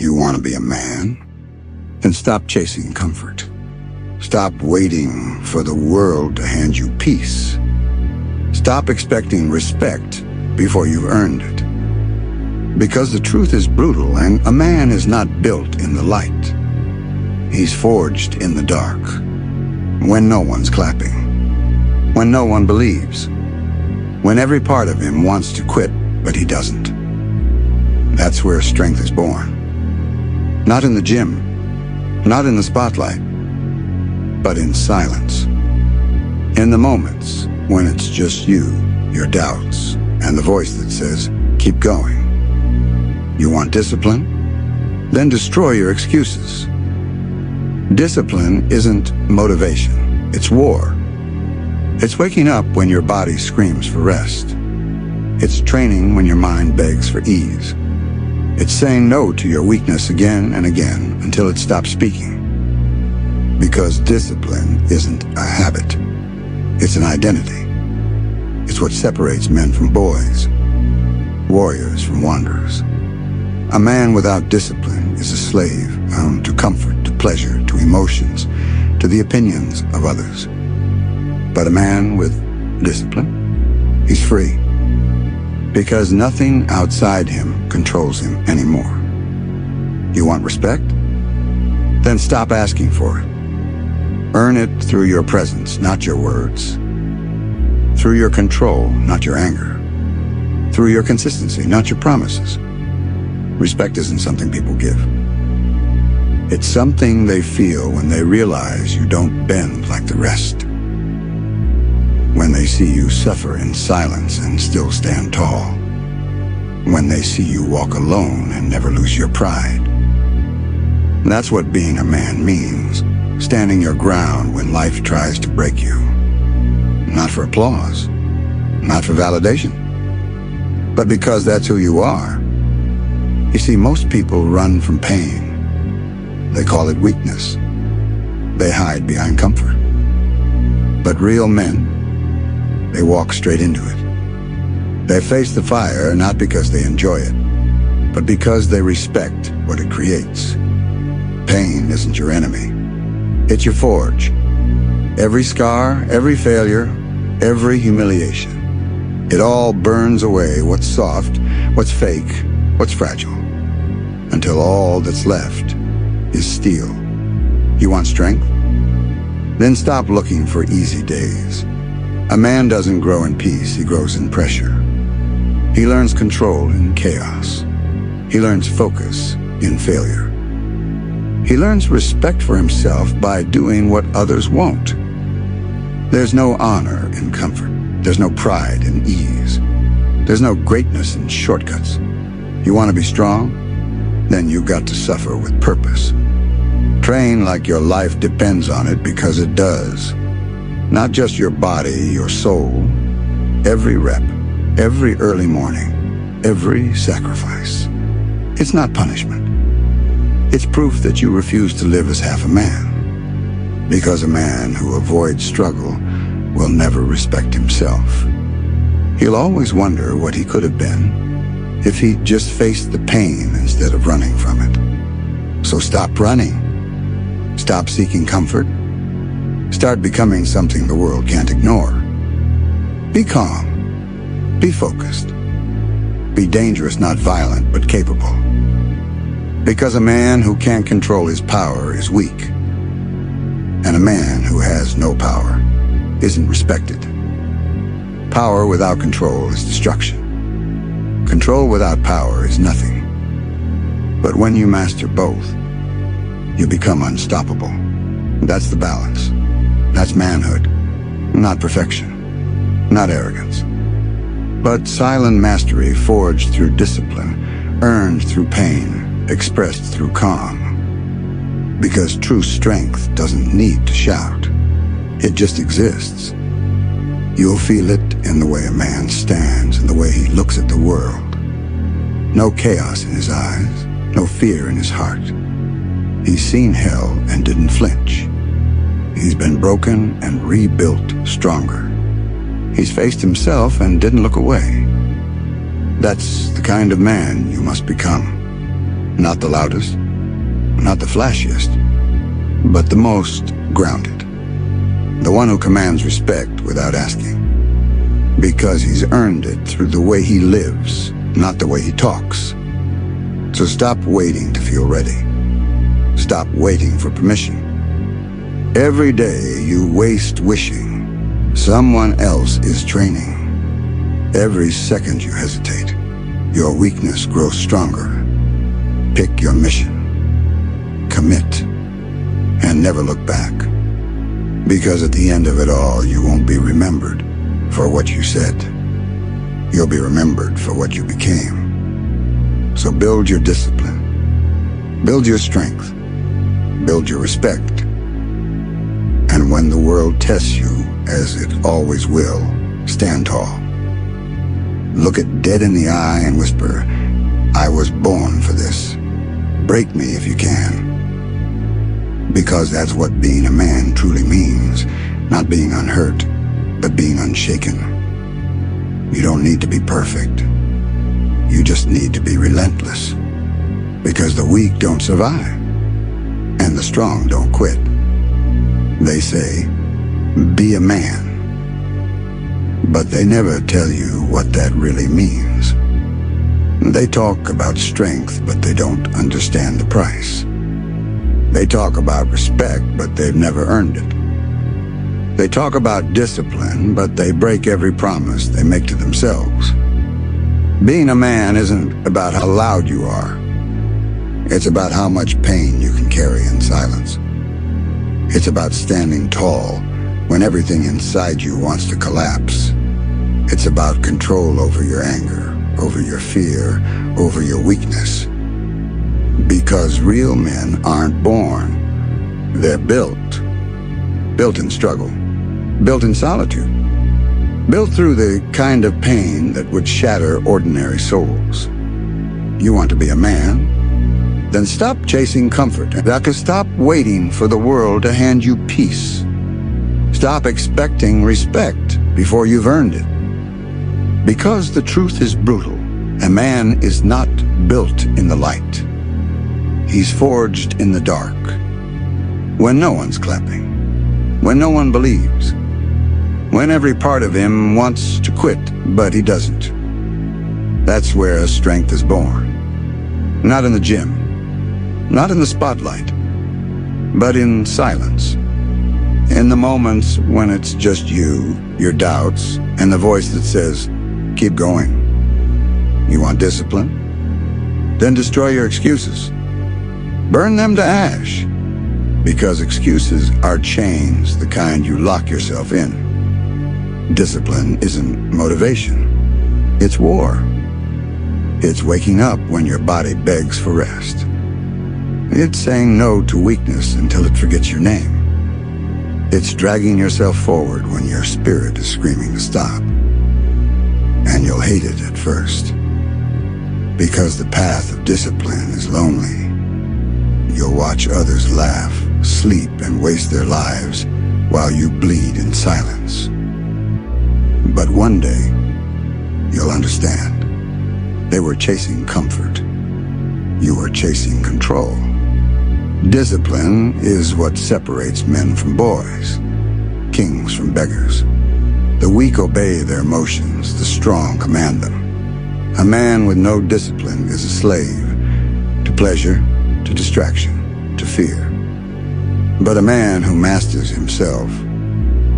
You want to be a man? Then stop chasing comfort. Stop waiting for the world to hand you peace. Stop expecting respect before you've earned it. Because the truth is brutal, and a man is not built in the light. He's forged in the dark, when no one's clapping, when no one believes, when every part of him wants to quit, but he doesn't. That's where strength is born. Not in the gym, not in the spotlight, but in silence. In the moments when it's just you, your doubts, and the voice that says, keep going. You want discipline? Then destroy your excuses. Discipline isn't motivation, it's war. It's waking up when your body screams for rest. It's training when your mind begs for ease. It's saying no to your weakness again and again until it stops speaking. Because discipline isn't a habit. It's an identity. It's what separates men from boys, warriors from wanderers. A man without discipline is a slave, to comfort, to pleasure, to emotions, to the opinions of others. But a man with discipline, he's free. Because nothing outside him controls him anymore. You want respect? Then stop asking for it. Earn it through your presence, not your words. Through your control, not your anger. Through your consistency, not your promises. Respect isn't something people give. It's something they feel when they realize you don't bend like the rest. When they see you suffer in silence and still stand tall. When they see you walk alone and never lose your pride. That's what being a man means. Standing your ground when life tries to break you. Not for applause, not for validation, but because that's who you are. You see, most people run from pain. They call it weakness. They hide behind comfort. But real men, they walk straight into it. They face the fire not because they enjoy it, but because they respect what it creates. Pain isn't your enemy. It's your forge. Every scar, every failure, every humiliation. It all burns away what's soft, what's fake, what's fragile. Until all that's left is steel. You want strength? Then stop looking for easy days. A man doesn't grow in peace, he grows in pressure. He learns control in chaos. He learns focus in failure. He learns respect for himself by doing what others won't. There's no honor in comfort. There's no pride in ease. There's no greatness in shortcuts. You want to be strong? Then you've got to suffer with purpose. Train like your life depends on it, because it does. Not just your body, your soul. Every rep, every early morning, every sacrifice. It's not punishment. It's proof that you refuse to live as half a man. Because a man who avoids struggle will never respect himself. He'll always wonder what he could have been if he just faced the pain instead of running from it. So stop running. Stop seeking comfort. Start becoming something the world can't ignore. Be calm. Be focused. Be dangerous, not violent, but capable. Because a man who can't control his power is weak. And a man who has no power isn't respected. Power without control is destruction. Control without power is nothing. But when you master both, you become unstoppable. That's the balance. That's manhood. Not perfection. Not arrogance. But silent mastery forged through discipline, earned through pain, expressed through calm. Because true strength doesn't need to shout. It just exists. You'll feel it in the way a man stands, in the way he looks at the world. No chaos in his eyes, no fear in his heart. He's seen hell and didn't flinch. He's been broken and rebuilt stronger. He's faced himself and didn't look away. That's the kind of man you must become. Not the loudest, not the flashiest, but the most grounded. The one who commands respect without asking. Because he's earned it through the way he lives, not the way he talks. So stop waiting to feel ready. Stop waiting for permission. Every day you waste wishing someone else is training. Every second you hesitate, your weakness grows stronger. Pick your mission. Commit. And never look back. Because at the end of it all, you won't be remembered for what you said. You'll be remembered for what you became. So build your discipline. Build your strength. Build your respect. And when the world tests you, as it always will, stand tall. Look it dead in the eye and whisper, I was born for this. Break me if you can. Because that's what being a man truly means. Not being unhurt, but being unshaken. You don't need to be perfect. You just need to be relentless. Because the weak don't survive. And the strong don't quit. They say, be a man. But they never tell you what that really means. They talk about strength, but they don't understand the price. They talk about respect, but they've never earned it. They talk about discipline, but they break every promise they make to themselves. Being a man isn't about how loud you are. It's about how much pain you can carry in silence. It's about standing tall when everything inside you wants to collapse. It's about control over your anger, over your fear, over your weakness. Because real men aren't born. They're built. Built in struggle. Built in solitude. Built through the kind of pain that would shatter ordinary souls. You want to be a man? Then stop chasing comfort. Stop waiting for the world to hand you peace. Stop expecting respect before you've earned it. Because the truth is brutal. A man is not built in the light. He's forged in the dark. When no one's clapping. When no one believes. When every part of him wants to quit, but he doesn't. That's where strength is born. Not in the gym. Not in the spotlight. But in silence. In the moments when it's just you, your doubts, and the voice that says, keep going. You want discipline? Then destroy your excuses. Burn them to ash. Because excuses are chains, the kind you lock yourself in. Discipline isn't motivation. It's war. It's waking up when your body begs for rest. It's saying no to weakness until it forgets your name. It's dragging yourself forward when your spirit is screaming to stop. And you'll hate it at first. Because the path of discipline is lonely. You'll watch others laugh, sleep, and waste their lives while you bleed in silence. But one day, you'll understand. They were chasing comfort. You were chasing control. Discipline is what separates men from boys, kings from beggars. The weak obey their emotions, the strong command them. A man with no discipline is a slave to pleasure, to distraction, to fear. But a man who masters himself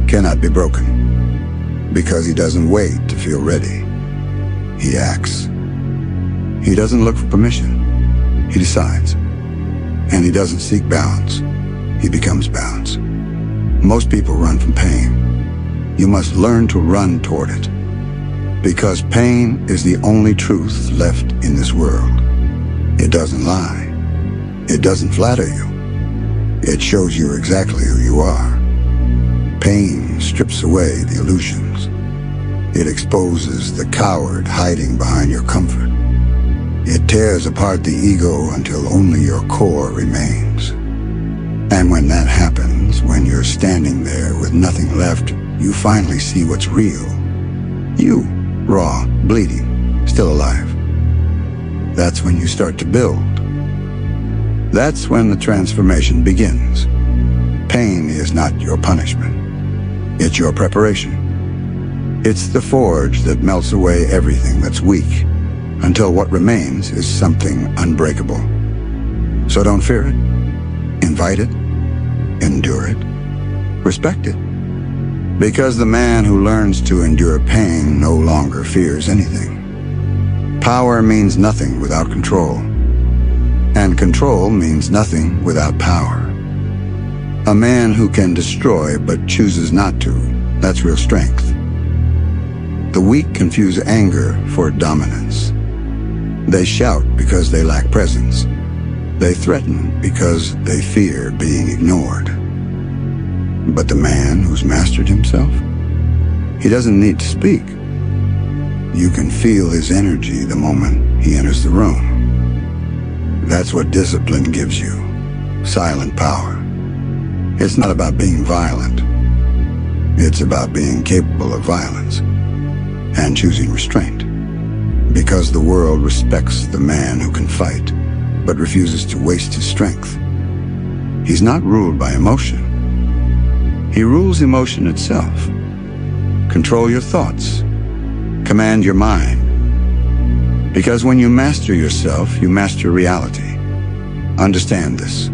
cannot be broken because he doesn't wait to feel ready. He acts. He doesn't look for permission. He decides. And he doesn't seek balance. He becomes balance. Most people run from pain. You must learn to run toward it. Because pain is the only truth left in this world. It doesn't lie. It doesn't flatter you. It shows you exactly who you are. Pain strips away the illusions. It exposes the coward hiding behind your comfort. It tears apart the ego until only your core remains. And when that happens, when you're standing there with nothing left, you finally see what's real. You, raw, bleeding, still alive. That's when you start to build. That's when the transformation begins. Pain is not your punishment. It's your preparation. It's the forge that melts away everything that's weak, until what remains is something unbreakable. So don't fear it. Invite it. Endure it. Respect it. Because the man who learns to endure pain no longer fears anything. Power means nothing without control. And control means nothing without power. A man who can destroy but chooses not to, that's real strength. The weak confuse anger for dominance. They shout because they lack presence. They threaten because they fear being ignored. But the man who's mastered himself, he doesn't need to speak. You can feel his energy the moment he enters the room. That's what discipline gives you, silent power. It's not about being violent. It's about being capable of violence and choosing restraint. Because the world respects the man who can fight, but refuses to waste his strength. He's not ruled by emotion. He rules emotion itself. Control your thoughts. Command your mind. Because when you master yourself, you master reality. Understand this.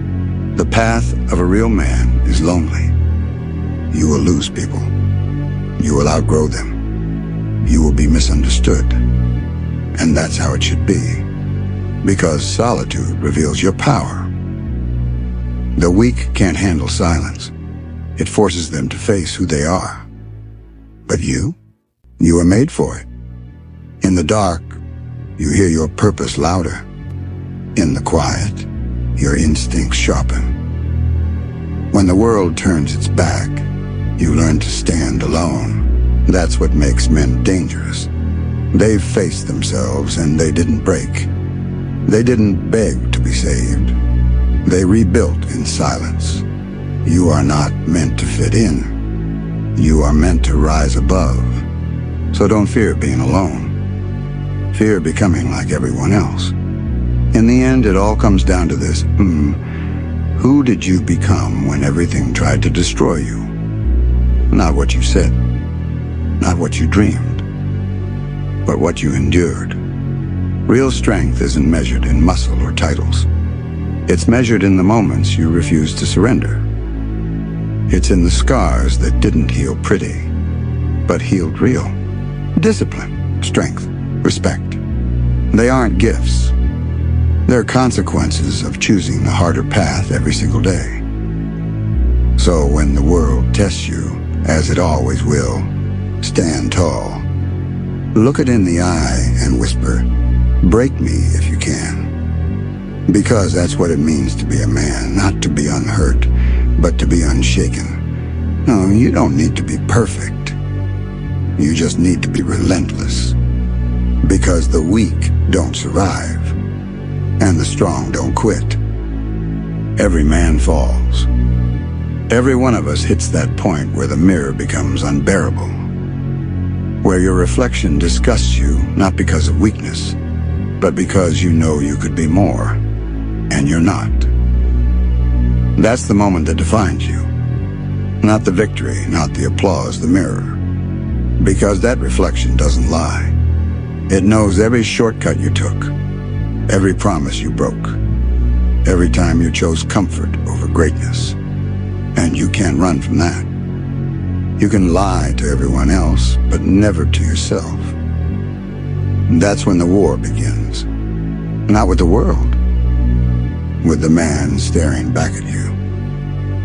The path of a real man is lonely. You will lose people. You will outgrow them. You will be misunderstood. And that's how it should be. Because solitude reveals your power. The weak can't handle silence. It forces them to face who they are. But you are made for it. In the dark, you hear your purpose louder. In the quiet, your instincts sharpen. When the world turns its back, you learn to stand alone. That's what makes men dangerous. They've faced themselves and they didn't break. They didn't beg to be saved. They rebuilt in silence. You are not meant to fit in. You are meant to rise above. So don't fear being alone. Fear becoming like everyone else. In the end, it all comes down to this. Who did you become when everything tried to destroy you? Not what you said. Not what you dreamed. But what you endured. Real strength isn't measured in muscle or titles. It's measured in the moments you refuse to surrender. It's in the scars that didn't heal pretty, but healed real. Discipline, strength, respect. They aren't gifts. They're consequences of choosing the harder path every single day. So when the world tests you, as it always will, stand tall. Look it in the eye and whisper, "Break me if you can." Because that's what it means to be a man, not to be unhurt, but to be unshaken. No, you don't need to be perfect. You just need to be relentless. Because the weak don't survive, and the strong don't quit. Every man falls. Every one of us hits that point where the mirror becomes unbearable. Where your reflection disgusts you, not because of weakness, but because you know you could be more, and you're not. That's the moment that defines you. Not the victory, not the applause, the mirror. Because that reflection doesn't lie. It knows every shortcut you took, every promise you broke, every time you chose comfort over greatness. And you can't run from that. You can lie to everyone else, but never to yourself. That's when the war begins. Not with the world, with the man staring back at you.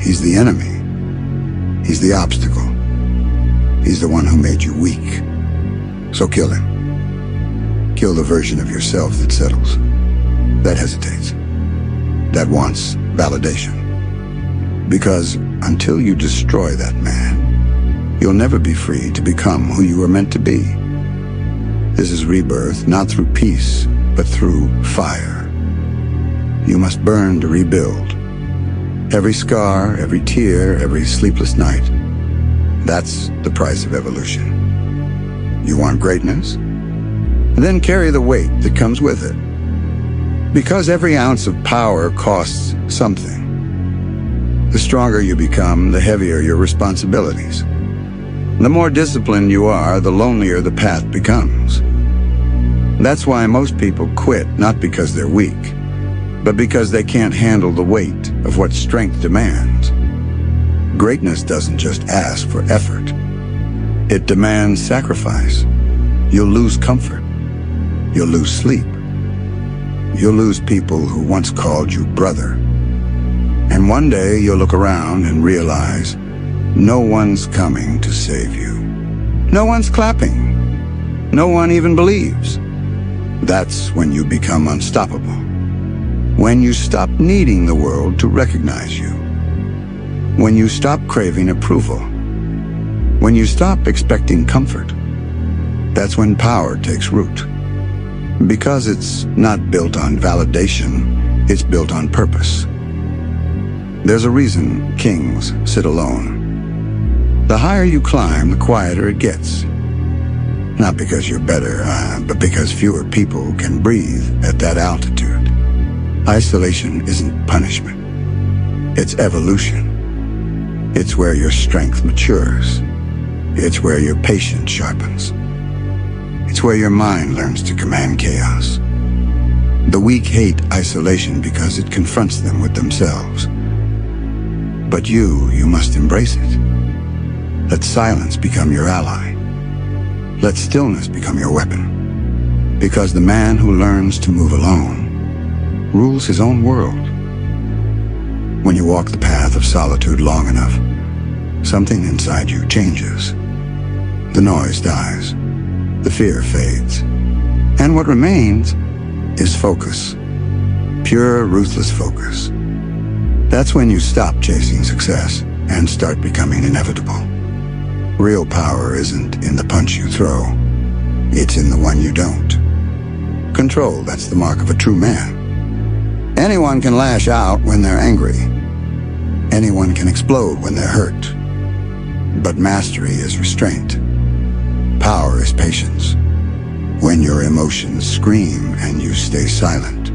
He's the enemy. He's the obstacle. He's the one who made you weak. So kill him. Kill the version of yourself that settles, that hesitates, that wants validation. Because until you destroy that man, you'll never be free to become who you were meant to be. This is rebirth, not through peace, but through fire. You must burn to rebuild. Every scar, every tear, every sleepless night. That's the price of evolution. You want greatness? Then carry the weight that comes with it. Because every ounce of power costs something. The stronger you become, the heavier your responsibilities. The more disciplined you are, the lonelier the path becomes. That's why most people quit, not because they're weak, but because they can't handle the weight of what strength demands. Greatness doesn't just ask for effort. It demands sacrifice. You'll lose comfort. You'll lose sleep. You'll lose people who once called you brother. And one day you'll look around and realize no one's coming to save you. No one's clapping. No one even believes. That's when you become unstoppable. When you stop needing the world to recognize you. When you stop craving approval. When you stop expecting comfort. That's when power takes root. Because it's not built on validation, it's built on purpose. There's a reason kings sit alone. The higher you climb, the quieter it gets. Not because you're better, but because fewer people can breathe at that altitude. Isolation isn't punishment. It's evolution. It's where your strength matures. It's where your patience sharpens. It's where your mind learns to command chaos. The weak hate isolation because it confronts them with themselves. But you must embrace it. Let silence become your ally. Let stillness become your weapon. Because the man who learns to move alone rules his own world. When you walk the path of solitude long enough, something inside you changes. The noise dies. The fear fades. And what remains is focus. Pure, ruthless focus. That's when you stop chasing success and start becoming inevitable. Real power isn't in the punch you throw. It's in the one you don't. Control, that's the mark of a true man. Anyone can lash out when they're angry. Anyone can explode when they're hurt. But mastery is restraint. Power is patience. When your emotions scream and you stay silent.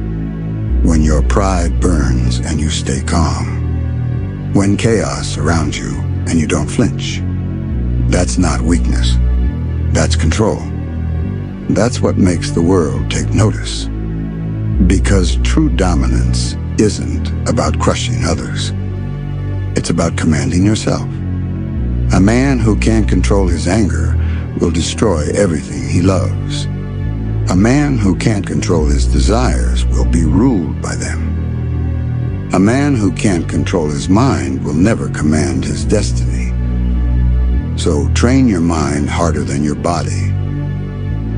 When your pride burns and you stay calm. When chaos surrounds you and you don't flinch. That's not weakness. That's control. That's what makes the world take notice. Because true dominance isn't about crushing others. It's about commanding yourself. A man who can't control his anger will destroy everything he loves. A man who can't control his desires will be ruled by them. A man who can't control his mind will never command his destiny. So train your mind harder than your body.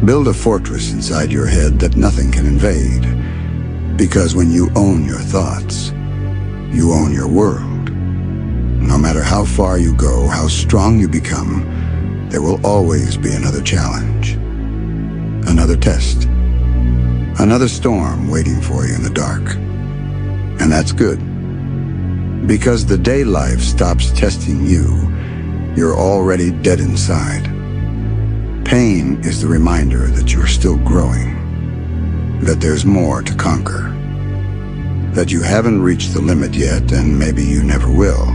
Build a fortress inside your head that nothing can invade. Because when you own your thoughts, you own your world. No matter how far you go, how strong you become, there will always be another challenge, another test, another storm waiting for you in the dark. And that's good. Because the day life stops testing you, you're already dead inside. Pain is the reminder that you're still growing, that there's more to conquer, that you haven't reached the limit yet and maybe you never will.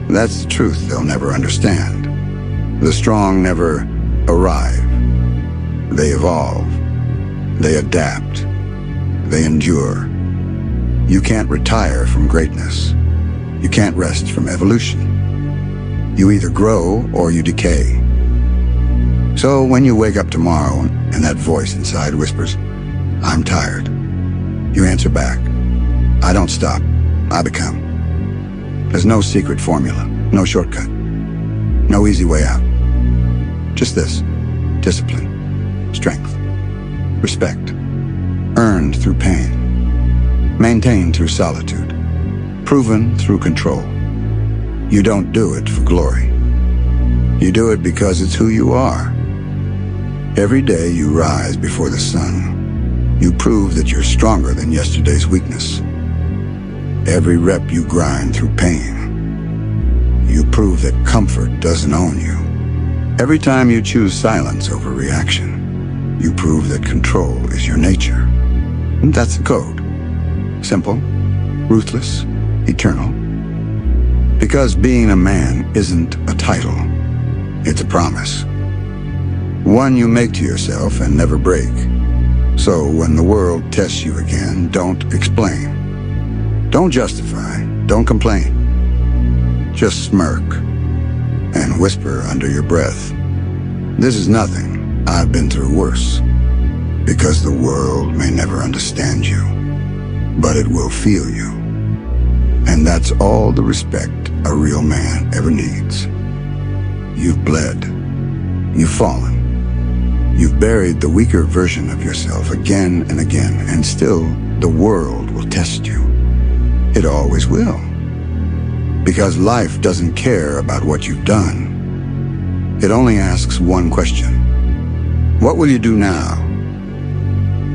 That's the truth they'll never understand. The strong never arrive. They evolve. They adapt. They endure. You can't retire from greatness. You can't rest from evolution. You either grow or you decay. So when you wake up tomorrow and that voice inside whispers, "I'm tired," you answer back, "I don't stop. I become." There's no secret formula, no shortcut, no easy way out. Just this: discipline, strength, respect, earned through pain, maintained through solitude, proven through control. You don't do it for glory. You do it because it's who you are. Every day you rise before the sun, you prove that you're stronger than yesterday's weakness. Every rep you grind through pain, you prove that comfort doesn't own you. Every time you choose silence over reaction, you prove that control is your nature. That's the code. Simple, ruthless, eternal. Because being a man isn't a title, it's a promise. One you make to yourself and never break. So when the world tests you again, don't explain. Don't justify, don't complain. Just smirk and whisper under your breath, "This is nothing, I've been through worse." Because the world may never understand you, but it will feel you. And that's all the respect a real man ever needs. You've bled. You've fallen. You've buried the weaker version of yourself again and again, and still the world will test you. It always will. Because life doesn't care about what you've done. It only asks one question. What will you do now?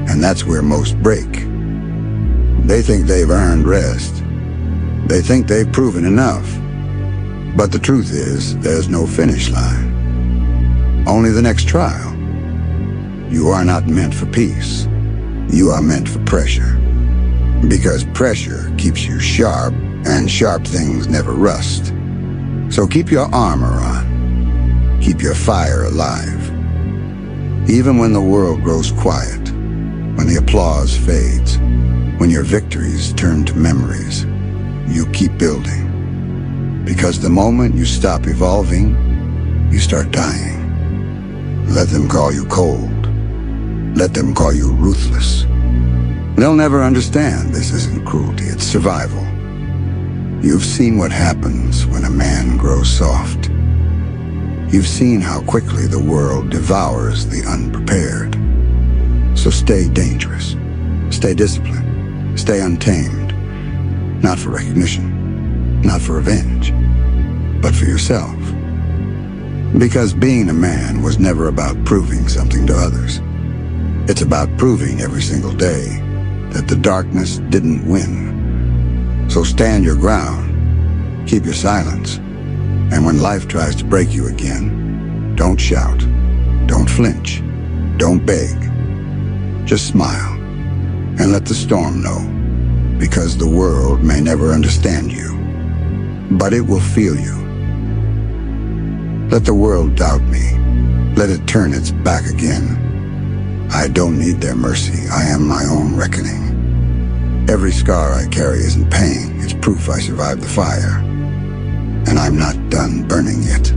And that's where most break. They think they've earned rest. They think they've proven enough. But the truth is, there's no finish line. Only the next trial. You are not meant for peace. You are meant for pressure. Because pressure keeps you sharp, and sharp things never rust. So keep your armor on. Keep your fire alive. Even when the world grows quiet, when the applause fades, when your victories turn to memories, you keep building. Because the moment you stop evolving, you start dying. Let them call you cold. Let them call you ruthless. They'll never understand this isn't cruelty, it's survival. You've seen what happens when a man grows soft. You've seen how quickly the world devours the unprepared. So stay dangerous. Stay disciplined. Stay untamed. Not for recognition. Not for revenge. But for yourself. Because being a man was never about proving something to others. It's about proving every single day that the darkness didn't win. So stand your ground. Keep your silence. And when life tries to break you again, don't shout. Don't flinch. Don't beg. Just smile. And let the storm know. Because the world may never understand you. But it will feel you. Let the world doubt me. Let it turn its back again. I don't need their mercy. I am my own reckoning. Every scar I carry isn't pain. It's proof I survived the fire. And I'm not done burning yet.